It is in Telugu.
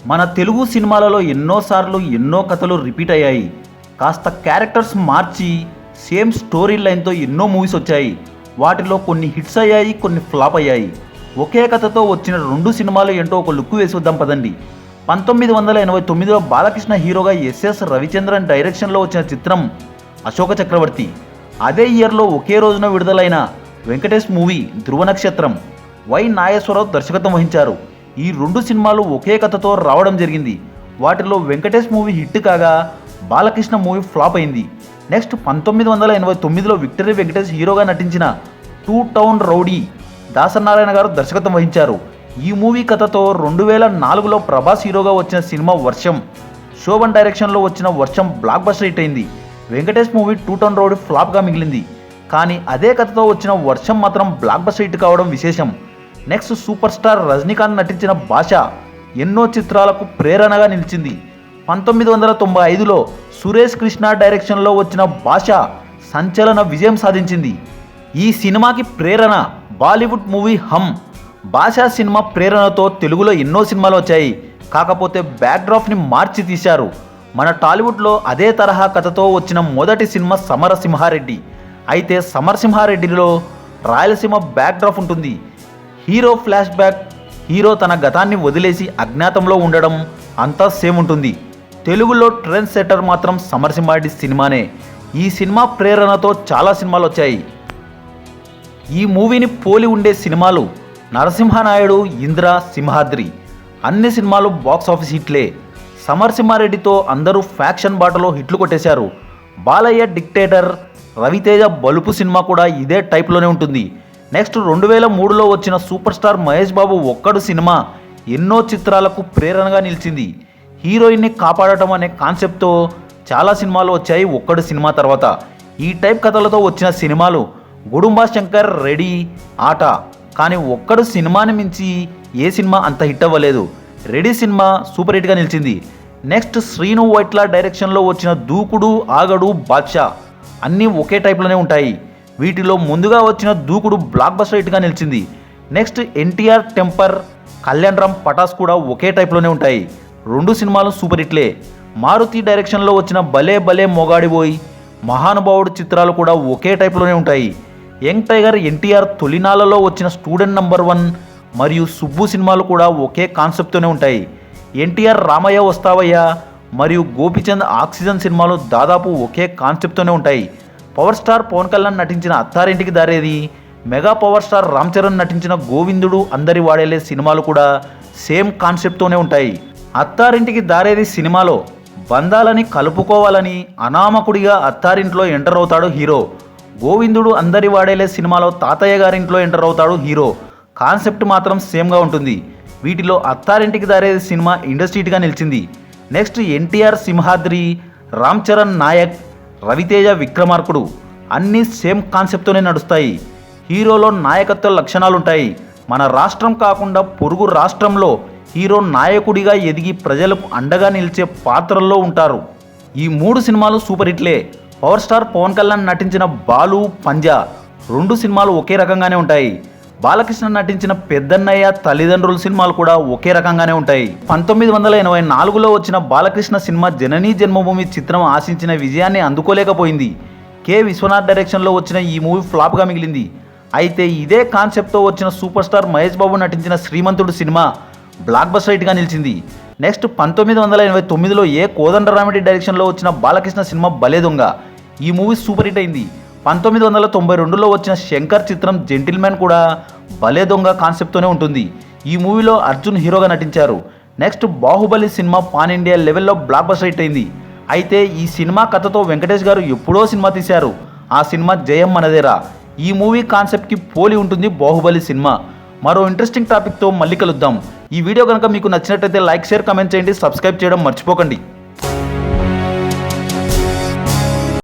మన తెలుగు సినిమాలలో ఎన్నోసార్లు ఎన్నో కథలు రిపీట్ అయ్యాయి. కాస్త క్యారెక్టర్స్ మార్చి సేమ్ స్టోరీ లైన్తో ఎన్నో మూవీస్ వచ్చాయి. వాటిలో కొన్ని హిట్స్ అయ్యాయి, కొన్ని ఫ్లాప్ అయ్యాయి. ఒకే కథతో వచ్చిన 2 సినిమాలు ఏంటో ఒక లుక్ వేసి వద్దాం పదండి. 1989లో బాలకృష్ణ హీరోగా ఎస్ఎస్ రవిచంద్రన్ డైరెక్షన్లో వచ్చిన చిత్రం అశోక చక్రవర్తి. అదే ఇయర్లో ఒకే రోజున విడుదలైన వెంకటేష్ మూవీ ధ్రువ నక్షత్రం. వై నాగేశ్వరరావు దర్శకత్వం వహించారు. ఈ 2 సినిమాలు ఒకే కథతో రావడం జరిగింది. వాటిలో వెంకటేష్ మూవీ హిట్ కాగా బాలకృష్ణ మూవీ ఫ్లాప్ అయింది. నెక్స్ట్ 1989లో విక్టరీ వెంకటేష్ హీరోగా నటించిన 2 టౌన్ రౌడీ దాసనారాయణ గారు దర్శకత్వం వహించారు. ఈ మూవీ కథతో 2004లో ప్రభాస్ హీరోగా వచ్చిన సినిమా వర్షం. శోభన్ డైరెక్షన్లో వచ్చిన వర్షం బ్లాక్ బస్టర్ హిట్ అయింది. వెంకటేష్ మూవీ 2 టౌన్ రౌడీ ఫ్లాప్గా మిగిలింది. కానీ అదే కథతో వచ్చిన వర్షం మాత్రం బ్లాక్ బస్టర్ హిట్ కావడం విశేషం. నెక్స్ట్ సూపర్ స్టార్ రజనీకాంత్ నటించిన భాష ఎన్నో చిత్రాలకు ప్రేరణగా నిలిచింది. 1995లో సురేష్ కృష్ణ డైరెక్షన్లో వచ్చిన భాష సంచలన విజయం సాధించింది. ఈ సినిమాకి ప్రేరణ బాలీవుడ్ మూవీ హమ్. భాషా సినిమా ప్రేరణతో తెలుగులో ఎన్నో సినిమాలు వచ్చాయి. కాకపోతే బ్యాక్డ్రాప్ని మార్చి తీశారు. మన టాలీవుడ్లో అదే తరహా కథతో వచ్చిన మొదటి సినిమా సమరసింహారెడ్డి. అయితే సమరసింహారెడ్డిలో రాయలసీమ బ్యాక్డ్రాప్ ఉంటుంది. హీరో ఫ్లాష్ బ్యాక్, హీరో తన గతాన్ని వదిలేసి అజ్ఞాతంలో ఉండడం అంతా సేమ్ ఉంటుంది. తెలుగులో ట్రెండ్ సెటర్ మాత్రం సమరసింహారెడ్డి సినిమానే. ఈ సినిమా ప్రేరణతో చాలా సినిమాలు వచ్చాయి. ఈ మూవీని పోలి ఉండే సినిమాలు నరసింహనాయుడు, ఇంద్ర, సింహాద్రి. అన్ని సినిమాలు బాక్స్ ఆఫీస్ హిట్లే. సమరసింహారెడ్డితో అందరూ ఫ్యాక్షన్ బాటలో హిట్లు కొట్టేశారు. బాలయ్య డిక్టేటర్, రవితేజ బలుపు సినిమా కూడా ఇదే టైప్లోనే ఉంటుంది. నెక్స్ట్ 2003లో వచ్చిన సూపర్ స్టార్ మహేష్ బాబు ఒక్కడు సినిమా ఎన్నో చిత్రాలకు ప్రేరణగా నిలిచింది. హీరోయిన్ని కాపాడటం అనే కాన్సెప్ట్తో చాలా సినిమాలు వచ్చాయి ఒక్కడు సినిమా తర్వాత. ఈ టైప్ కథలతో వచ్చిన సినిమాలు గుడుంబా శంకర్, రెడీ, ఆట. కానీ ఒక్కడు సినిమాని మించి ఏ సినిమా అంత హిట్ అవ్వలేదు. రెడీ సినిమా సూపర్ హిట్గా నిలిచింది. నెక్స్ట్ శ్రీను వైట్ల డైరెక్షన్లో వచ్చిన దూకుడు, ఆగడు, బాద్షా అన్నీ ఒకే టైప్లోనే ఉంటాయి. వీటిలో ముందుగా వచ్చిన దూకుడు బ్లాక్ బస్టర్ హిట్గా నిలిచింది. నెక్స్ట్ ఎన్టీఆర్ టెంపర్, కళ్యాణ్ రామ్, పటాస్ కూడా ఒకే టైప్లోనే ఉంటాయి. 2 సినిమాలు సూపర్ హిట్లే. మారుతి డైరెక్షన్లో వచ్చిన భలే భలే మొగాడిబోయ్, మహానుభావుడు చిత్రాలు కూడా ఒకే టైప్లోనే ఉంటాయి. యంగ్ టైగర్ ఎన్టీఆర్ తొలినాళ్ళలో వచ్చిన స్టూడెంట్ నంబర్ 1 మరియు సుబ్బు సినిమాలు కూడా ఒకే కాన్సెప్ట్తోనే ఉంటాయి. ఎన్టీఆర్ రామయ్య వస్తావయ్య మరియు గోపిచంద్ ఆక్సిజన్ సినిమాలు దాదాపు ఒకే కాన్సెప్ట్తోనే ఉంటాయి. పవర్ స్టార్ పవన్ కళ్యాణ్ నటించిన Attarintiki Daredi, mega power star Ram Charan నటించిన గోవిందుడు అందరి వాడేలే సినిమాలు కూడా సేమ్ కాన్సెప్ట్తోనే ఉంటాయి. అత్తారింటికి దారేది సినిమాలో బంధాలని కలుపుకోవాలని అనామకుడిగా అత్తారింట్లో ఎంటర్ అవుతాడు హీరో. గోవిందుడు అందరి వాడేలే సినిమాలో తాతయ్య గారింట్లో ఎంటర్ అవుతాడు హీరో. కాన్సెప్ట్ మాత్రం సేమ్గా ఉంటుంది. వీటిలో అత్తారింటికి దారేది సినిమా ఇండస్ట్రీగా నిలిచింది. నెక్స్ట్ ఎన్టీఆర్ సింహాద్రి, రామ్ చరణ్ నాయక్, రవితేజ విక్రమార్కుడు అన్నీ సేమ్ కాన్సెప్ట్తోనే నడుస్తాయి. హీరోలో నాయకత్వ లక్షణాలుంటాయి. మన రాష్ట్రం కాకుండా పొరుగు రాష్ట్రంలో హీరో నాయకుడిగా ఎదిగి ప్రజలకు అండగా నిలిచే పాత్రల్లో ఉంటారు. ఈ 3 సినిమాలు సూపర్ హిట్లే. పవర్ స్టార్ పవన్ కళ్యాణ్ నటించిన బాలు, పంజా 2 సినిమాలు ఒకే రకంగానే ఉంటాయి. బాలకృష్ణ నటించిన పెద్దన్నయ్య, తల్లిదండ్రుల సినిమాలు కూడా ఒకే రకంగానే ఉంటాయి. 1984లో వచ్చిన బాలకృష్ణ సినిమా జననీ జన్మభూమి చిత్రం ఆశించిన విజయాన్ని అందుకోలేకపోయింది. కె విశ్వనాథ్ డైరెక్షన్లో వచ్చిన ఈ మూవీ ఫ్లాప్గా మిగిలింది. అయితే ఇదే కాన్సెప్ట్తో వచ్చిన సూపర్ స్టార్ మహేష్ బాబు నటించిన శ్రీమంతుడు సినిమా బ్లాక్ బస్టర్ హిట్గా నిలిచింది. నెక్స్ట్ 1989లో ఏ కోదండరామిరెడ్డి డైరెక్షన్లో వచ్చిన బాలకృష్ణ సినిమా భలే దొంగ. ఈ మూవీ సూపర్ హిట్ అయింది. 1992లో వచ్చిన శంకర్ చిత్రం జెంటిల్మెన్ కూడా భలే దొంగ కాన్సెప్ట్తోనే ఉంటుంది. ఈ మూవీలో అర్జున్ హీరోగా నటించారు. Next Baahubali cinema pan India లెవెల్లో బ్లాక్ బస్టర్ హిట్ అయింది. అయితే ఈ సినిమా కథతో వెంకటేష్ గారు ఎప్పుడో సినిమా తీశారు. ఆ సినిమా జయం మనదేరా. ఈ మూవీ కాన్సెప్ట్కి పోలి ఉంటుంది బాహుబలి సినిమా. మరో ఇంట్రెస్టింగ్ టాపిక్తో మళ్ళీ కలుద్దాం. ఈ వీడియో కనుక మీకు నచ్చినట్లయితే లైక్, షేర్, కామెంట్ చేయండి. సబ్స్క్రైబ్ చేయడం మర్చిపోకండి.